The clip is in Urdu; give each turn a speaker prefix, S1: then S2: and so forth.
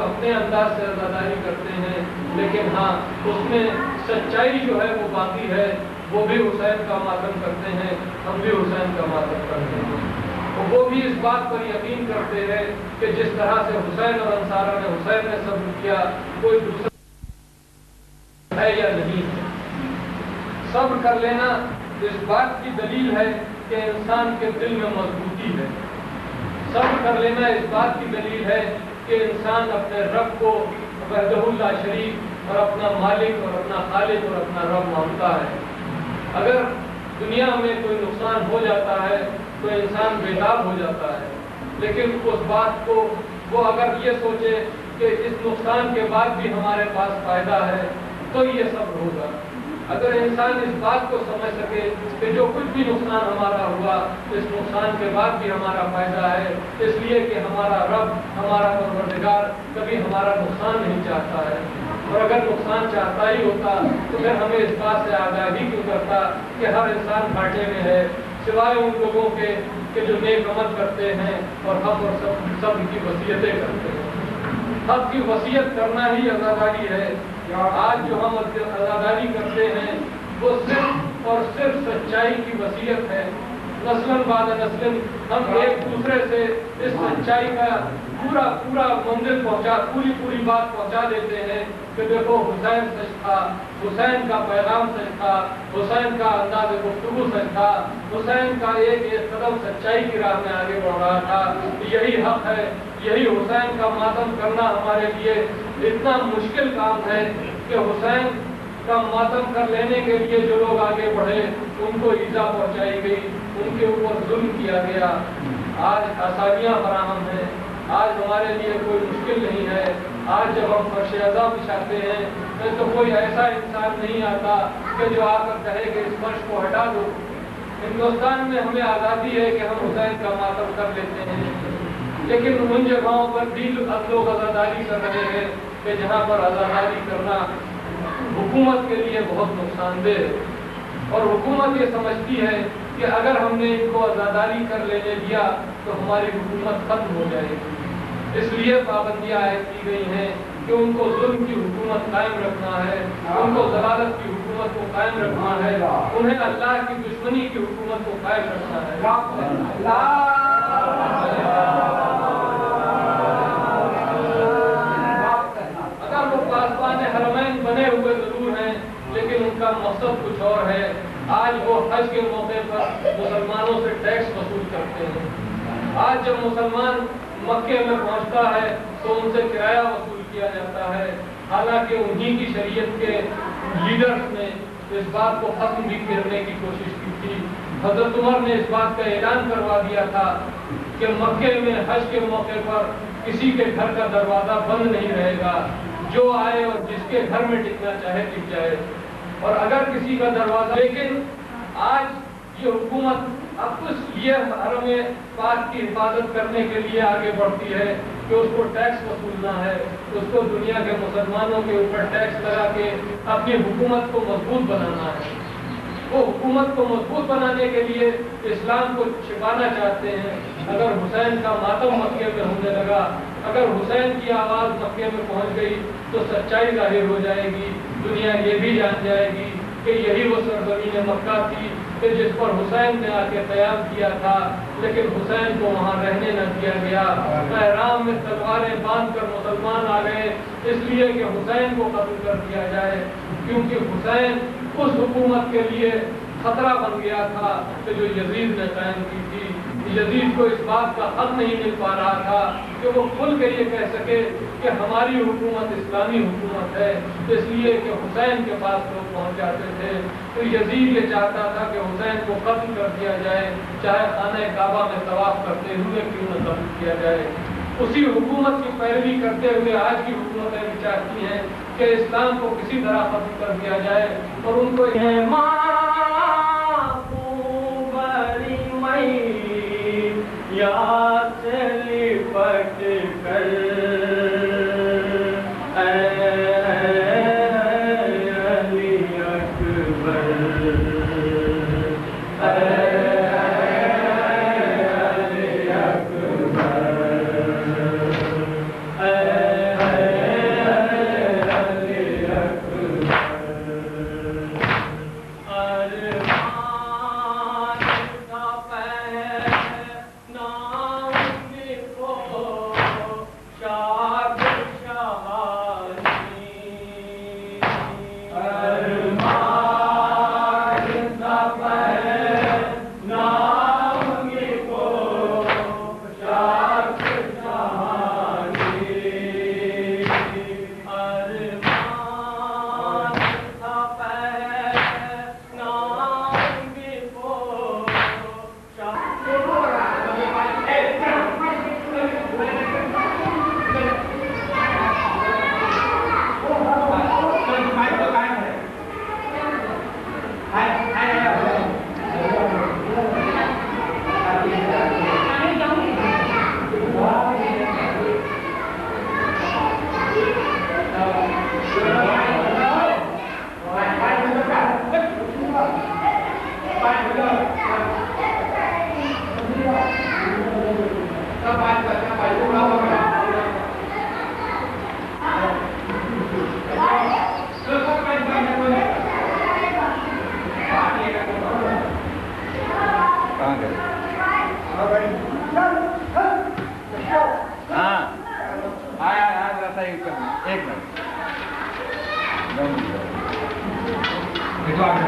S1: اپنے انداز سے عزاداری کرتے ہیں، لیکن ہاں اس میں سچائی جو ہے وہ باقی ہے. وہ بھی حسین کا ماتم کرتے ہیں، ہم بھی حسین کا ماتم کرتے ہیں. وہ بھی اس بات پر یقین کرتے ہیں کہ جس طرح سے حسین اور انصارہ نے حسین نے صبر کیا، کوئی دوسرا ہے یا نہیں. صبر کر لینا اس بات کی دلیل ہے کہ انسان کے دل میں مضبوطی ہے. صبر کر لینا اس بات کی دلیل ہے کہ انسان اپنے رب کو وحدہ لا شریک اور اپنا مالک اور اپنا خالق اور اپنا رب مانتا ہے. اگر دنیا میں کوئی نقصان ہو جاتا ہے تو انسان بےتاب ہو جاتا ہے، لیکن اس بات کو وہ اگر یہ سوچے کہ اس نقصان کے بعد بھی ہمارے پاس فائدہ ہے تو یہ صبر ہوگا. اگر انسان اس بات کو سمجھ سکے کہ جو کچھ بھی نقصان ہمارا ہوا اس نقصان کے بعد بھی ہمارا فائدہ ہے، اس لیے کہ ہمارا رب ہمارا پروردگار کبھی ہمارا نقصان نہیں چاہتا ہے، اور اگر نقصان چاہتا ہی ہوتا تو پھر ہمیں اس بات سے آگاہی کیوں کرتا کہ ہر انسان گھاٹے میں ہے سوائے ان لوگوں کے کہ جو نیک عمل کرتے ہیں اور حق اور صبر کی وصیتیں کرتے ہیں. حق کی وصیت کرنا ہی عزاداری ہے. آج جو ہم عزاداری کرتے ہیں وہ صرف اور صرف سچائی کی وصیت ہے. نسل بعد نسل ہم ایک دوسرے سے اس سچائی کا پورا منزل پوری بات پہنچا دیتے ہیں کہ دیکھو حسین سچ تھا، حسین کا پیغام سچ تھا، حسین کا انداز گفتگو سچ تھا، حسین کا ایک قدم سچائی کی راہ میں آگے بڑھ رہا تھا. یہی حق ہے. یہی حسین کا ماتم کرنا ہمارے لیے اتنا مشکل کام ہے کہ حسین کا ماتم کر لینے کے لیے جو لوگ آگے بڑھے ان کو ایذا پہنچائی گئی، ان کے اوپر ظلم کیا گیا. آج آسانیاں فراہم ہیں، آج ہمارے لیے کوئی مشکل نہیں ہے. آج جب ہم فرش عزا بچھاتے ہیں تو کوئی ایسا انسان نہیں آتا کہ جو آ کر کہے کہ اس فرش کو ہٹا دو. ہندوستان میں ہمیں آزادی ہے کہ ہم حسین کا ماتم کر لیتے ہیں، لیکن ان جگہوں پر بھی لوگ عزاداری کر رہے ہیں کہ جہاں پر عزاداری کرنا حکومت کے لیے بہت نقصان دہ ہے. اور حکومت یہ سمجھتی ہے کہ اگر ہم نے ان کو عزاداری کر لینے دیا تو ہماری حکومت ختم ہو جائے گی. اس لیے پابندیاں عائد کی گئی ہیں کہ ان کو ظلم کی حکومت قائم رکھنا ہے، ان کو ضلالت کی حکومت کو قائم رکھنا ہے، انہیں اللہ کی دشمنی کی حکومت کو قائم رکھنا ہے. اگر وہ پاسبان حرمین بنے ہوئے ضرور ہیں لیکن ان کا مقصد کچھ اور ہے. آج وہ حج کے موقع پر مسلمانوں سے ٹیکس وصول کرتے ہیں. آج جب مسلمان مکے میں پہنچتا ہے تو ان سے کرایہ وصول کیا جاتا ہے، حالانکہ انہی کی شریعت کے لیڈرز نے اس بات کو ختم بھی کرنے کی کوشش کی تھی. حضرت عمر نے اس بات کا اعلان کروا دیا تھا کہ مکے میں حج کے موقع پر کسی کے گھر کا دروازہ بند نہیں رہے گا، جو آئے اور جس کے گھر میں ٹکنا چاہے ٹک جائے. اور اگر کسی کا دروازہ، لیکن آج یہ حکومت اب یہ حرم پاک کی حفاظت کرنے کے لیے آگے بڑھتی ہے کہ اس کو ٹیکس وصولنا ہے، اس کو دنیا کے مسلمانوں کے اوپر ٹیکس لگا کے اپنی حکومت کو مضبوط بنانا ہے. وہ حکومت کو مضبوط بنانے کے لیے اسلام کو چھپانا چاہتے ہیں. اگر حسین کا ماتم مکے میں ہونے لگا، اگر حسین کی آواز مکے میں پہنچ گئی تو سچائی ظاہر ہو جائے گی. دنیا یہ بھی جان جائے گی کہ یہی وہ سرزمین مکہ تھی کہ جس پر حسین نے آ کے قیام کیا تھا، لیکن حسین کو وہاں رہنے نہ دیا گیا. احرام میں تلواریں باندھ کر مسلمان آ گئے اس لیے کہ حسین کو قتل کر دیا جائے، کیونکہ حسین اس حکومت کے لیے خطرہ بن گیا تھا کہ جو یزید نے قائم کی تھی. یزید کو اس بات کا حق نہیں مل پا رہا تھا کہ وہ کھل کے یہ کہہ سکے کہ ہماری حکومت اسلامی حکومت ہے، اس لیے کہ حسین کے پاس لوگ پہنچ جاتے تھے. تو یزید یہ چاہتا تھا کہ حسین کو قتل کر دیا جائے، چاہے خانہ کعبہ میں طواف کرتے ہوئے کیوں نہ قتل کیا جائے. اسی حکومت کی پیروی کرتے ہوئے آج کی حکومتیں بھی چاہتی ہیں کہ اسلام کو کسی طرح ختم کر دیا جائے، اور ان کو
S2: یاد سے لپٹ کر علی اکبر علی اکبر
S3: تھا یہ کرنا. ایک منٹ.
S4: یہ تو آگے